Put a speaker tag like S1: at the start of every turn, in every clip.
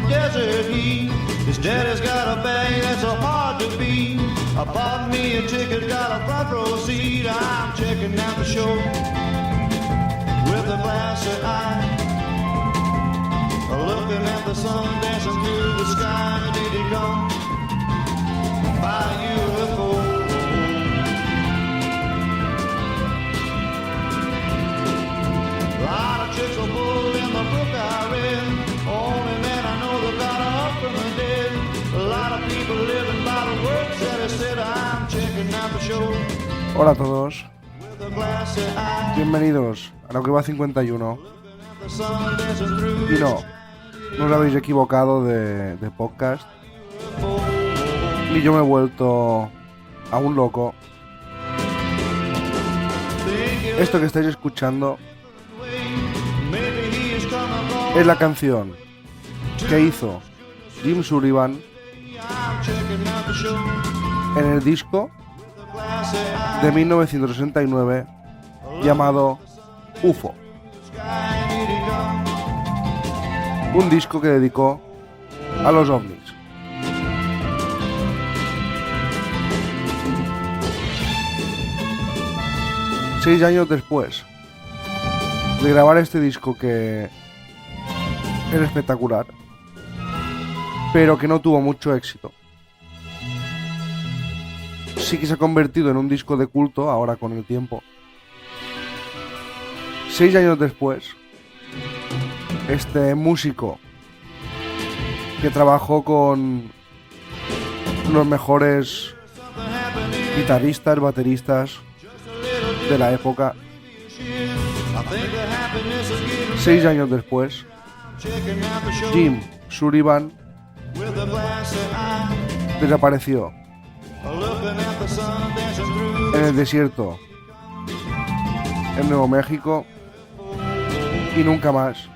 S1: desert heat. His daddy's got a bag that's so hard to beat. I bought me a ticket, got a front row seat. I'm checking out the show with a glassy eye, looking at the sun dancing through the sky. Did he come by UFO? A lot of chicks are bull in the book I read. Only man I know that got up from the dead. A lot of people living by the words that I said. I'm checking out the show.
S2: Hola a todos,
S1: With a glassy eye,
S2: bienvenidos a lo que va 51.
S1: the sun dancing through
S2: Y no os habéis equivocado de podcast. Y yo me he vuelto a un loco. Esto que estáis escuchando
S1: maybe he is coming along.
S2: es la canción que hizo Jim Sullivan
S1: I'm checking out the show.
S2: en el disco
S1: The glassy eye,
S2: de 1969 llamado UFO.
S1: sky, did he come?
S2: Un disco que dedicó a los ovnis. Seis años después de grabar este disco que era espectacular, pero que no tuvo mucho éxito, sí que se ha convertido en un disco de culto ahora con el tiempo. 6 años después, este músico que trabajó con los mejores guitarristas, bateristas de la época,
S1: I think the happiness is getting
S2: 6 años después,
S1: checking out the show.
S2: Jim Sullivan
S1: With a glassy eye,
S2: desapareció
S1: looking at the sun dancing through.
S2: en el desierto en Nuevo México y nunca más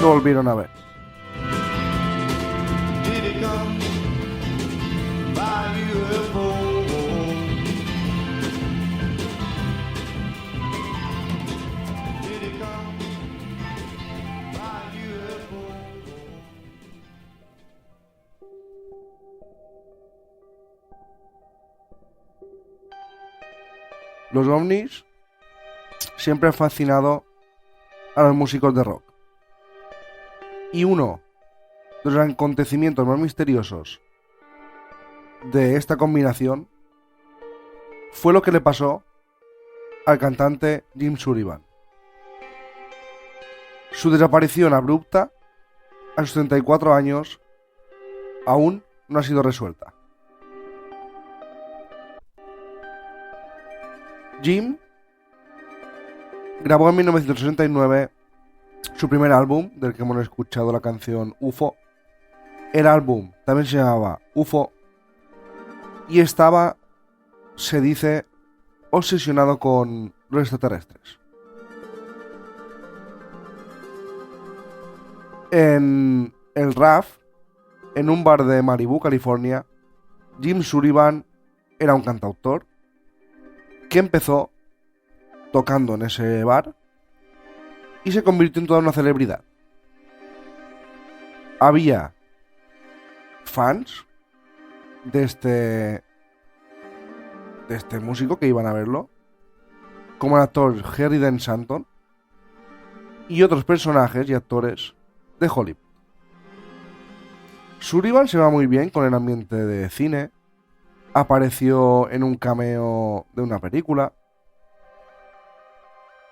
S2: lo volvieron a ver.
S1: Did he come by UFO? Did he come by UFO?
S2: Los ovnis siempre han fascinado a los músicos de rock. Y uno de los acontecimientos más misteriosos de esta combinación fue lo que le pasó al cantante Jim Sullivan. Su desaparición abrupta a sus 34 años aún no ha sido resuelta. Jim grabó en 1969 su primer álbum, del que hemos escuchado la canción UFO. El álbum también se llamaba UFO y estaba, se dice, obsesionado con los extraterrestres. En el RAF, en un bar de Malibu, California, Jim Sullivan era un cantautor que empezó tocando en ese bar y se convirtió en toda una celebridad. Había fans de este músico que iban a verlo, como el actor Harry Dean Stanton y otros personajes y actores de Hollywood. Sullivan se va muy bien con el ambiente de cine. Apareció en un cameo de una película.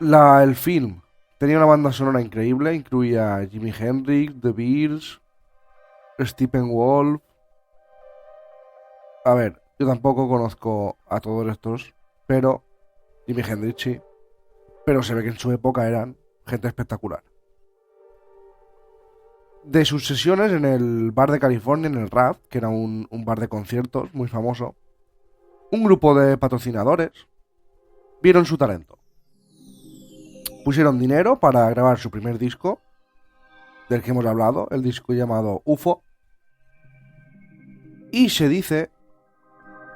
S2: El film tenía una banda sonora increíble, incluía a Jimi Hendrix, The Beatles, Steppenwolf. A ver, yo tampoco conozco a todos estos, pero Jimi Hendrix sí. Pero se ve que en su época eran gente espectacular. De sus sesiones en el bar de California, en el RAF, que era un bar de conciertos muy famoso, un grupo de patrocinadores vieron su talento. Pusieron dinero para grabar su primer disco, del que hemos hablado, el disco llamado UFO, y se dice,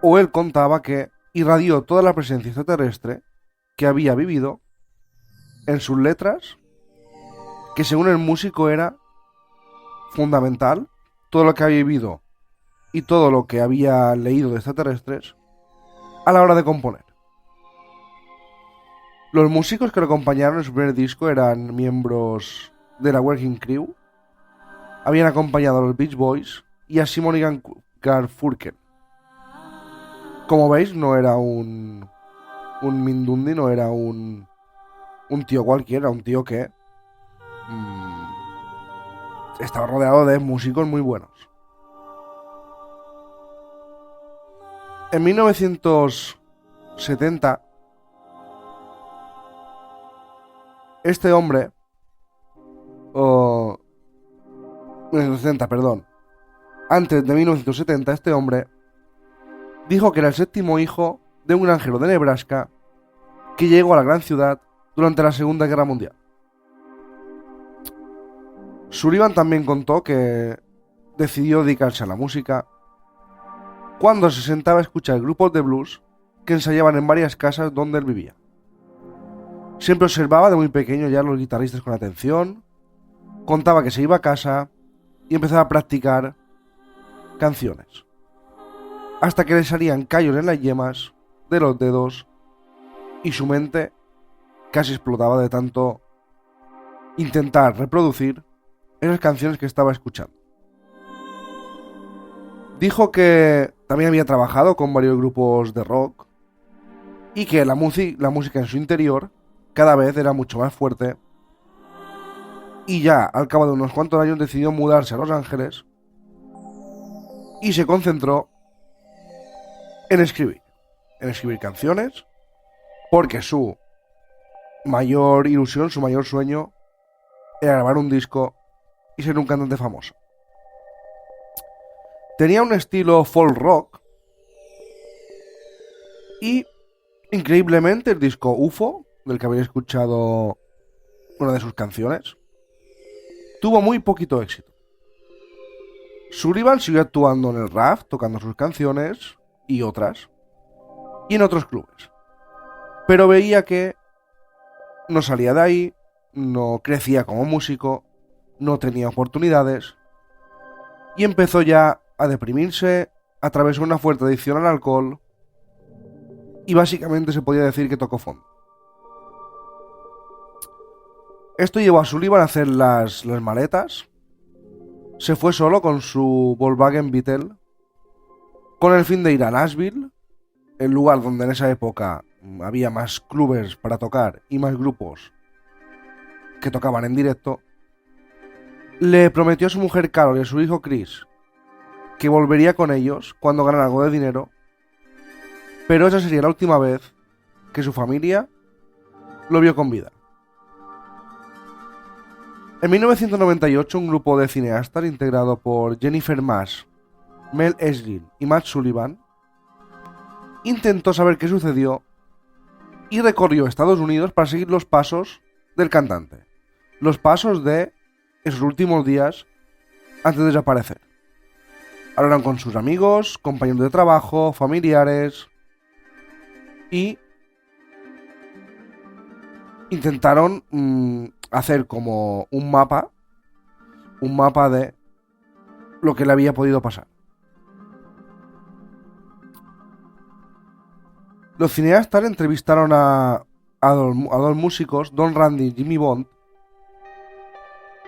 S2: o él contaba, que irradió toda la presencia extraterrestre que había vivido en sus letras, que según el músico era fundamental, todo lo que había vivido y todo lo que había leído de extraterrestres a la hora de componer. Los músicos que lo acompañaron en su primer disco eran miembros de la Working Crew, habían acompañado a los Beach Boys y a Simon y Garfunkel. Como veis, no era un Mindundi, no era un tío cualquiera, un tío que estaba rodeado de músicos muy buenos. En 1970, este hombre, 1970, perdón, antes de 1970, este hombre dijo que era el séptimo hijo de un granjero de Nebraska que llegó a la gran ciudad durante la Segunda Guerra Mundial. Sullivan también contó que decidió dedicarse a la música cuando se sentaba a escuchar grupos de blues que ensayaban en varias casas donde él vivía. Siempre observaba de muy pequeño ya a los guitarristas con atención, contaba que se iba a casa y empezaba a practicar canciones, hasta que le salían callos en las yemas de los dedos y su mente casi explotaba de tanto intentar reproducir esas canciones que estaba escuchando. Dijo que también había trabajado con varios grupos de rock y que la música en su interior cada vez era mucho más fuerte, y ya al cabo de unos cuantos años decidió mudarse a Los Ángeles y se concentró en escribir canciones, porque su mayor ilusión, su mayor sueño era grabar un disco y ser un cantante famoso. Tenía un estilo folk rock y, increíblemente, el disco UFO, del que habéis escuchado una de sus canciones, tuvo muy poquito éxito. Sullivan siguió actuando en el RAF, tocando sus canciones y otras, y en otros clubes, pero veía que no salía de ahí, no crecía como músico, no tenía oportunidades, y empezó ya a deprimirse, atravesó una fuerte adicción al alcohol y básicamente se podía decir que tocó fondo. Esto llevó a Sullivan a hacer las maletas, se fue solo con su Volkswagen Beetle con el fin de ir a Nashville, el lugar donde en esa época había más clubes para tocar y más grupos que tocaban en directo. Le prometió a su mujer Carol y a su hijo Chris que volvería con ellos cuando ganara algo de dinero, pero esa sería la última vez que su familia lo vio con vida. En 1998, un grupo de cineastas integrado por Jennifer Mash, Mel Esgin y Matt Sullivan intentó saber qué sucedió y recorrió Estados Unidos para seguir los pasos del cantante, los pasos de esos últimos días antes de desaparecer. Hablaron con sus amigos, compañeros de trabajo, familiares y intentaron hacer como un mapa de lo que le había podido pasar. Los cineastas entrevistaron a dos músicos, Don Randy y Jimmy Bond,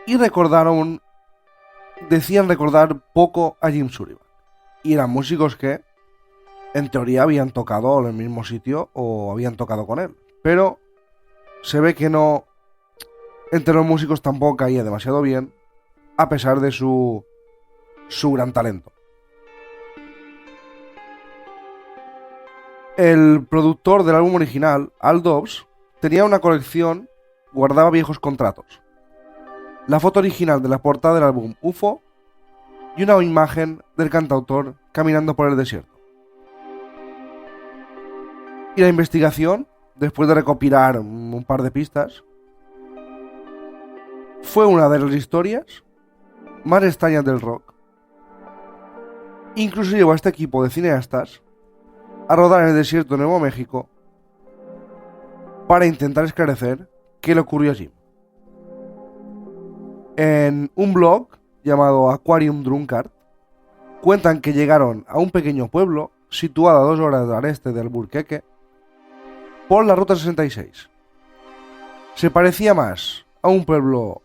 S2: y decían recordar poco a Jim Sullivan. Y eran músicos que, en teoría, habían tocado en el mismo sitio o habían tocado con él. Pero se ve que no, entre los músicos tampoco caía demasiado bien, a pesar de su gran talento. El productor del álbum original, Al Dobbs, tenía una colección, guardaba viejos contratos, la foto original de la portada del álbum UFO y una imagen del cantautor caminando por el desierto. Y la investigación, después de recopilar un par de pistas, fue una de las historias más extrañas del rock. Incluso llevó a este equipo de cineastas a rodar en el desierto de Nuevo México para intentar esclarecer qué le ocurrió a Jim. En un blog llamado Aquarium Drunkard, cuentan que llegaron a un pequeño pueblo situado a 2 horas al este de Albuquerque por la Ruta 66. Se parecía más a un pueblo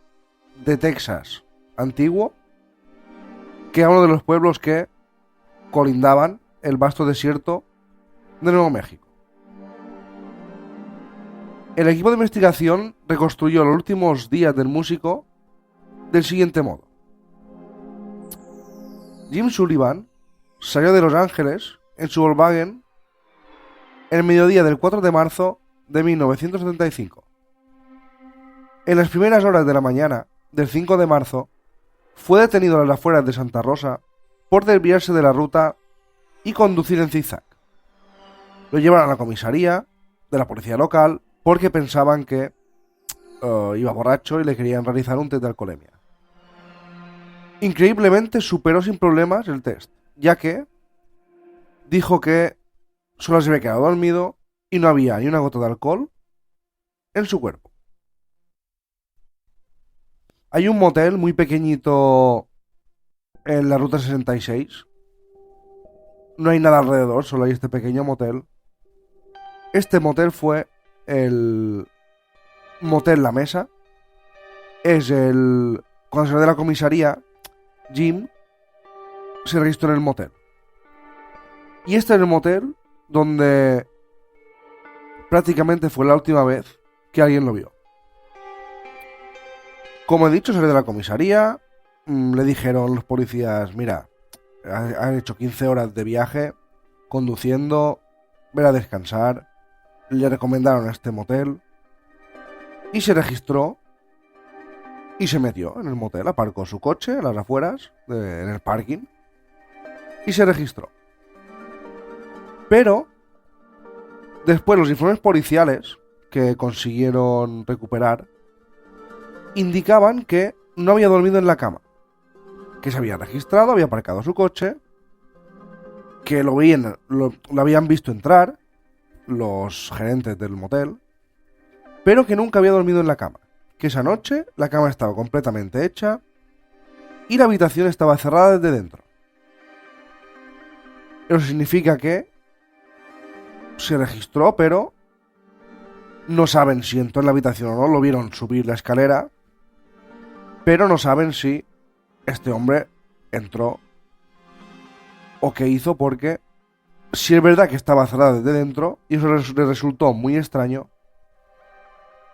S2: de Texas antiguo que a uno de los pueblos que colindaban el vasto desierto de Nuevo México. El equipo de investigación reconstruyó los últimos días del músico del siguiente modo. Jim Sullivan salió de Los Ángeles en su Volkswagen el mediodía del 4 de marzo de 1975. En las primeras horas de la mañana del 5 de marzo fue detenido a las afueras de Santa Rosa por desviarse de la ruta y conducir en zigzag. Lo llevaron a la comisaría de la policía local porque pensaban que iba borracho y le querían realizar un test de alcoholemia. Increíblemente superó sin problemas el test, ya que dijo que solo se había quedado dormido y no había ni una gota de alcohol en su cuerpo. Hay un motel muy pequeñito en la ruta 66. No hay nada alrededor, solo hay este pequeño motel. Este motel fue el motel La Mesa. Cuando salió de la comisaría, Jim se registró en el motel. Y este es el motel donde prácticamente fue la última vez que alguien lo vio. Como he dicho, salió de la comisaría. Le dijeron los policías: mira, han hecho 15 horas de viaje conduciendo, ven a descansar. Le recomendaron este motel y se registró y se metió en el motel, aparcó su coche a las afueras, en el parking, y se registró. Pero después los informes policiales que consiguieron recuperar indicaban que no había dormido en la cama, que se había registrado, había aparcado su coche, que lo habían visto entrar los gerentes del motel, pero que nunca había dormido en la cama, que esa noche la cama estaba completamente hecha y la habitación estaba cerrada desde dentro. Eso significa que se registró, pero no saben si entró en la habitación o no. Lo vieron subir la escalera, pero no saben si este hombre entró o qué hizo, porque si es verdad que estaba cerrada desde dentro, y eso le resultó muy extraño,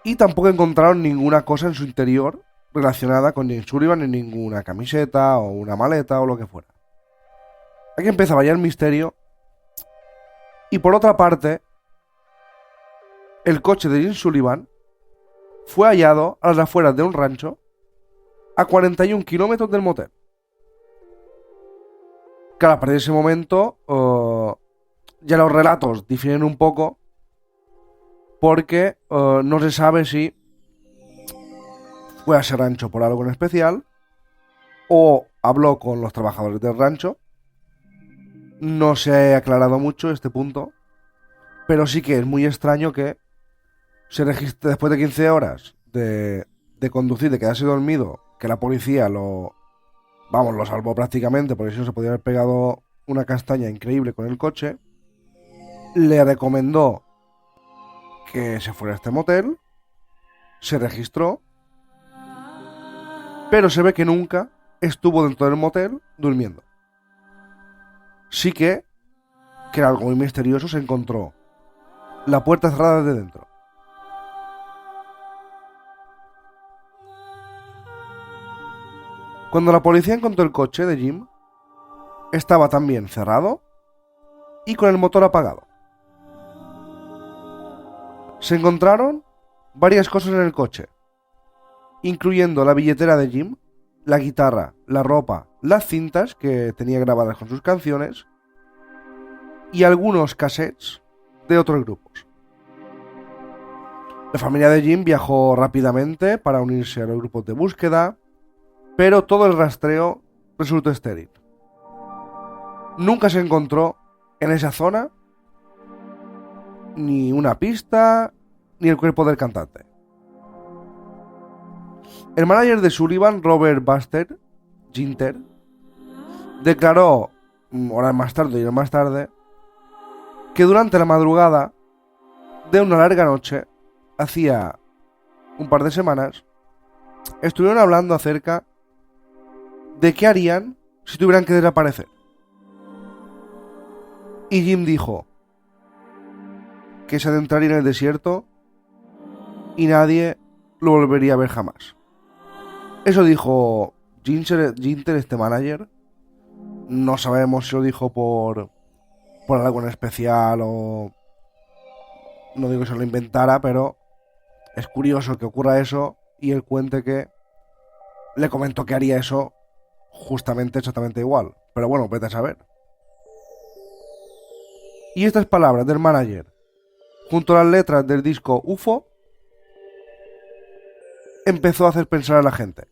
S2: y tampoco encontraron ninguna cosa en su interior relacionada con James Sullivan, en ninguna camiseta o una maleta o lo que fuera. Aquí empezaba ya el misterio. Y por otra parte, el coche de Jim Sullivan fue hallado a las afueras de un rancho a 41 kilómetros del motel. Claro, a partir de ese momento ya los relatos difieren un poco, porque no se sabe si fue a ese rancho por algo en especial o habló con los trabajadores del rancho. No se ha aclarado mucho este punto, pero sí que es muy extraño que se registre después de 15 horas de conducir, de quedarse dormido, que la policía lo salvó prácticamente, porque si no se podía haber pegado una castaña increíble con el coche. Le recomendó que se fuera a este motel, se registró, pero se ve que nunca estuvo dentro del motel durmiendo. Sí que era algo muy misterioso, se encontró la puerta cerrada desde dentro. Cuando la policía encontró el coche de Jim, estaba también cerrado y con el motor apagado. Se encontraron varias cosas en el coche, incluyendo la billetera de Jim, la guitarra, la ropa, las cintas que tenía grabadas con sus canciones y algunos cassettes de otros grupos. La familia de Jim viajó rápidamente para unirse a los grupos de búsqueda, pero todo el rastreo resultó estéril. Nunca se encontró en esa zona ni una pista ni el cuerpo del cantante. El manager de Sullivan, Robert Buster, Ginter, declaró horas más tarde que durante la madrugada de una larga noche, hacía un par de semanas, estuvieron hablando acerca de qué harían si tuvieran que desaparecer. Y Jim dijo que se adentraría en el desierto y nadie lo volvería a ver jamás. Eso dijo Ginter, este manager. No sabemos si lo dijo por algo en especial o... No digo que se lo inventara, pero es curioso que ocurra eso y él cuente que le comentó que haría eso exactamente igual. Pero bueno, vete a saber. Y estas palabras del manager, junto a las letras del disco UFO, empezó a hacer pensar a la gente.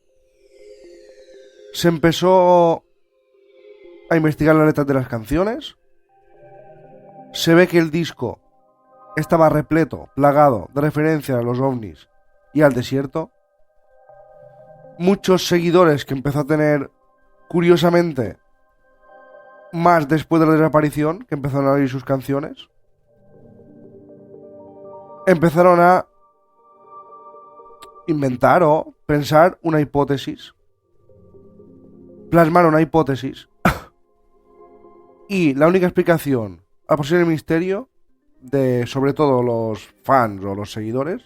S2: Se empezó a investigar las letras de las canciones. Se ve que el disco estaba repleto, plagado de referencias a los ovnis y al desierto. Muchos seguidores que empezó a tener, curiosamente, más después de la desaparición, que empezaron a oír sus canciones. Empezaron a inventar o pensar una hipótesis. Plasmar una hipótesis. Y la única explicación a posible misterio de, sobre todo, los fans o los seguidores,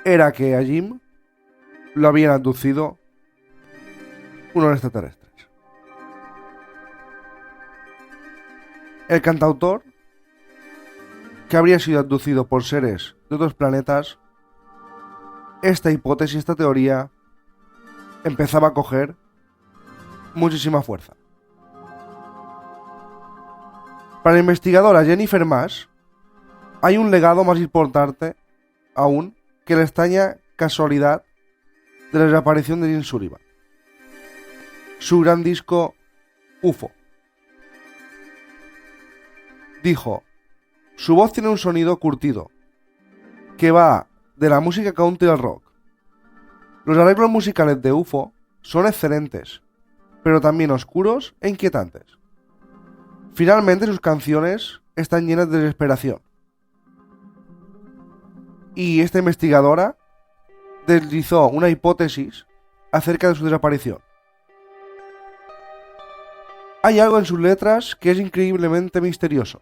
S2: era que a Jim lo habían abducido unos extraterrestres. El cantautor, que habría sido abducido por seres de otros planetas, esta hipótesis, esta teoría, empezaba a coger muchísima fuerza. Para la investigadora Jennifer Mash, hay un legado más importante aún que la extraña casualidad de la desaparición de Jim Sullivan. Su gran disco UFO. Dijo, su voz tiene un sonido curtido, que va de la música country al rock. Los arreglos musicales de UFO son excelentes, pero también oscuros e inquietantes. Finalmente sus canciones están llenas de desesperación. Y esta investigadora deslizó una hipótesis acerca de su desaparición. Hay algo en sus letras que es increíblemente misterioso.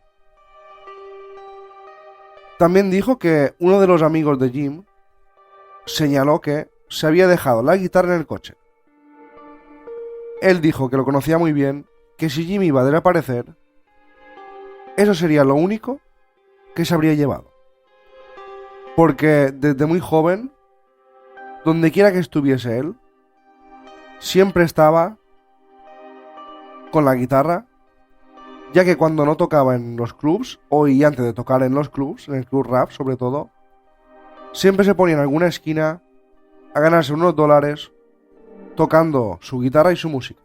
S2: También dijo que uno de los amigos de Jim señaló que se había dejado la guitarra en el coche. Él dijo que lo conocía muy bien, que si Jim iba a desaparecer, eso sería lo único que se habría llevado. Porque desde muy joven, donde quiera que estuviese él, siempre estaba con la guitarra, ya que cuando no tocaba en los clubs, y antes de tocar en los clubs, en el club rap sobre todo, siempre se ponía en alguna esquina a ganarse unos dólares tocando su guitarra y su música.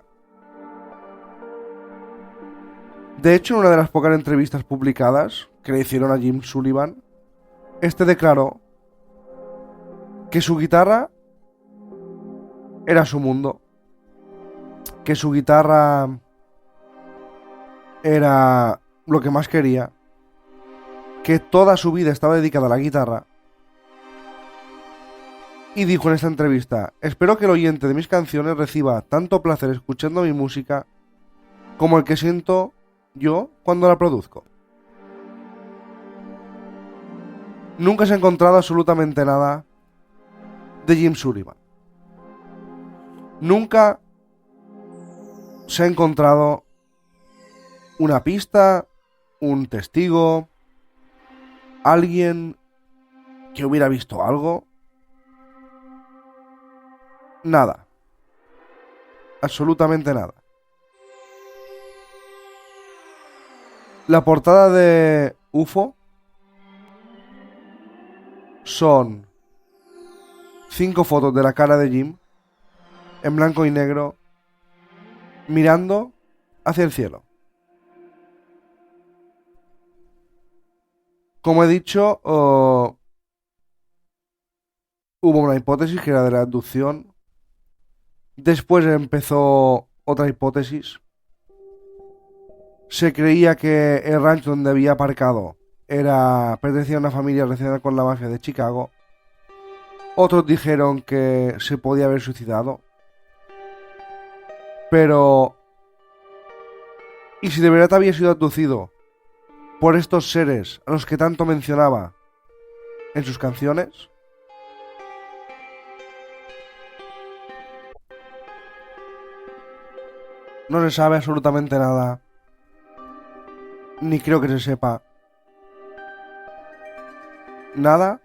S2: De hecho, en una de las pocas entrevistas publicadas que le hicieron a Jim Sullivan, este declaró que su guitarra era su mundo, que su guitarra era lo que más quería, que toda su vida estaba dedicada a la guitarra, y dijo en esta entrevista, espero que el oyente de mis canciones reciba tanto placer escuchando mi música como el que siento yo cuando la produzco. Nunca se ha encontrado absolutamente nada de Jim Sullivan. Nunca se ha encontrado una pista, un testigo, alguien que hubiera visto algo. Nada. Absolutamente nada. La portada de UFO son 5 fotos de la cara de Jim en blanco y negro mirando hacia el cielo. Como he dicho, hubo una hipótesis que era de la abducción Después empezó otra hipótesis. Se creía que el rancho donde había aparcado pertenecía a una familia relacionada con la mafia de Chicago. Otros dijeron que se podía haber suicidado. Pero... ¿y si de verdad había sido abducido por estos seres a los que tanto mencionaba en sus canciones? No se sabe absolutamente nada, ni creo que se sepa nada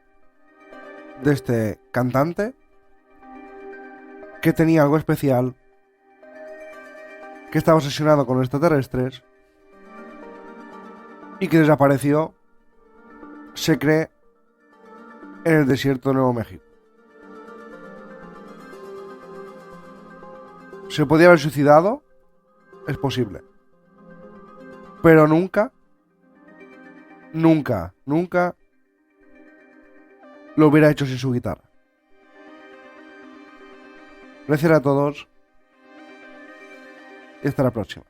S2: de este cantante que tenía algo especial, que estaba obsesionado con los extraterrestres y que desapareció, se cree, en el desierto de Nuevo México. ¿Se podía haber suicidado? Es posible. Pero nunca lo hubiera hecho sin su guitarra. Gracias a todos y hasta la próxima.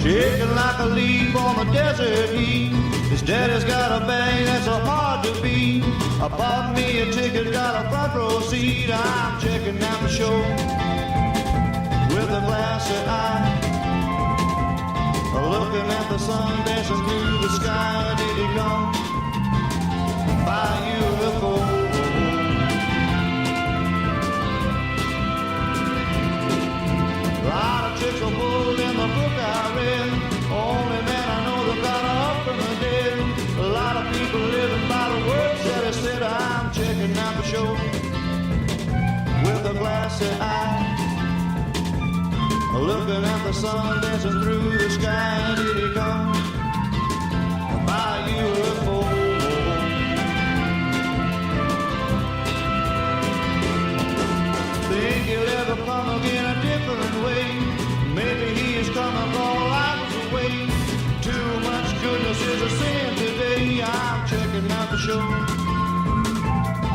S1: Shaking like a leaf on the desert heat. His daddy's got a bang that's so hard to beat. I bought me a ticket, got a front row seat. I'm checking out the show with a glassy eye, looking at the sun dancing through the sky. Did he come by UFO? A lot of chicks are pulled in the book I read. Only man I know that got up from the dead. A lot of people living by the words that he said. I'm checking out the show with a glassy eye, looking at the sun dancing through the sky. Did he come by UFO? Think he'll ever come again a different way? Maybe he is coming all lives away. Too much goodness is a sin today. I'm checking out the show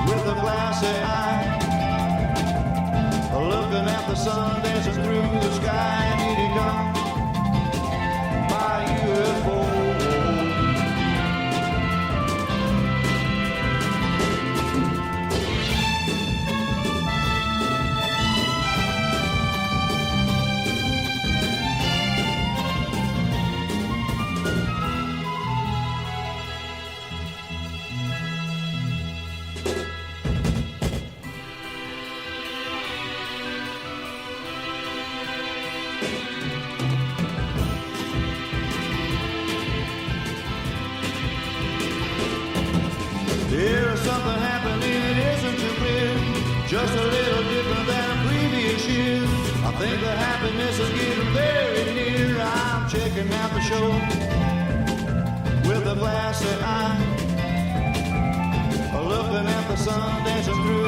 S1: with a glassy eye, looking at the sun dancing through the sky. Did he come by UFO? There's something happening, it isn't too clear. Just a little different than previous years. I think the happiness is getting very near. I'm checking out the show with a glassy eye, looking at the sun dancing through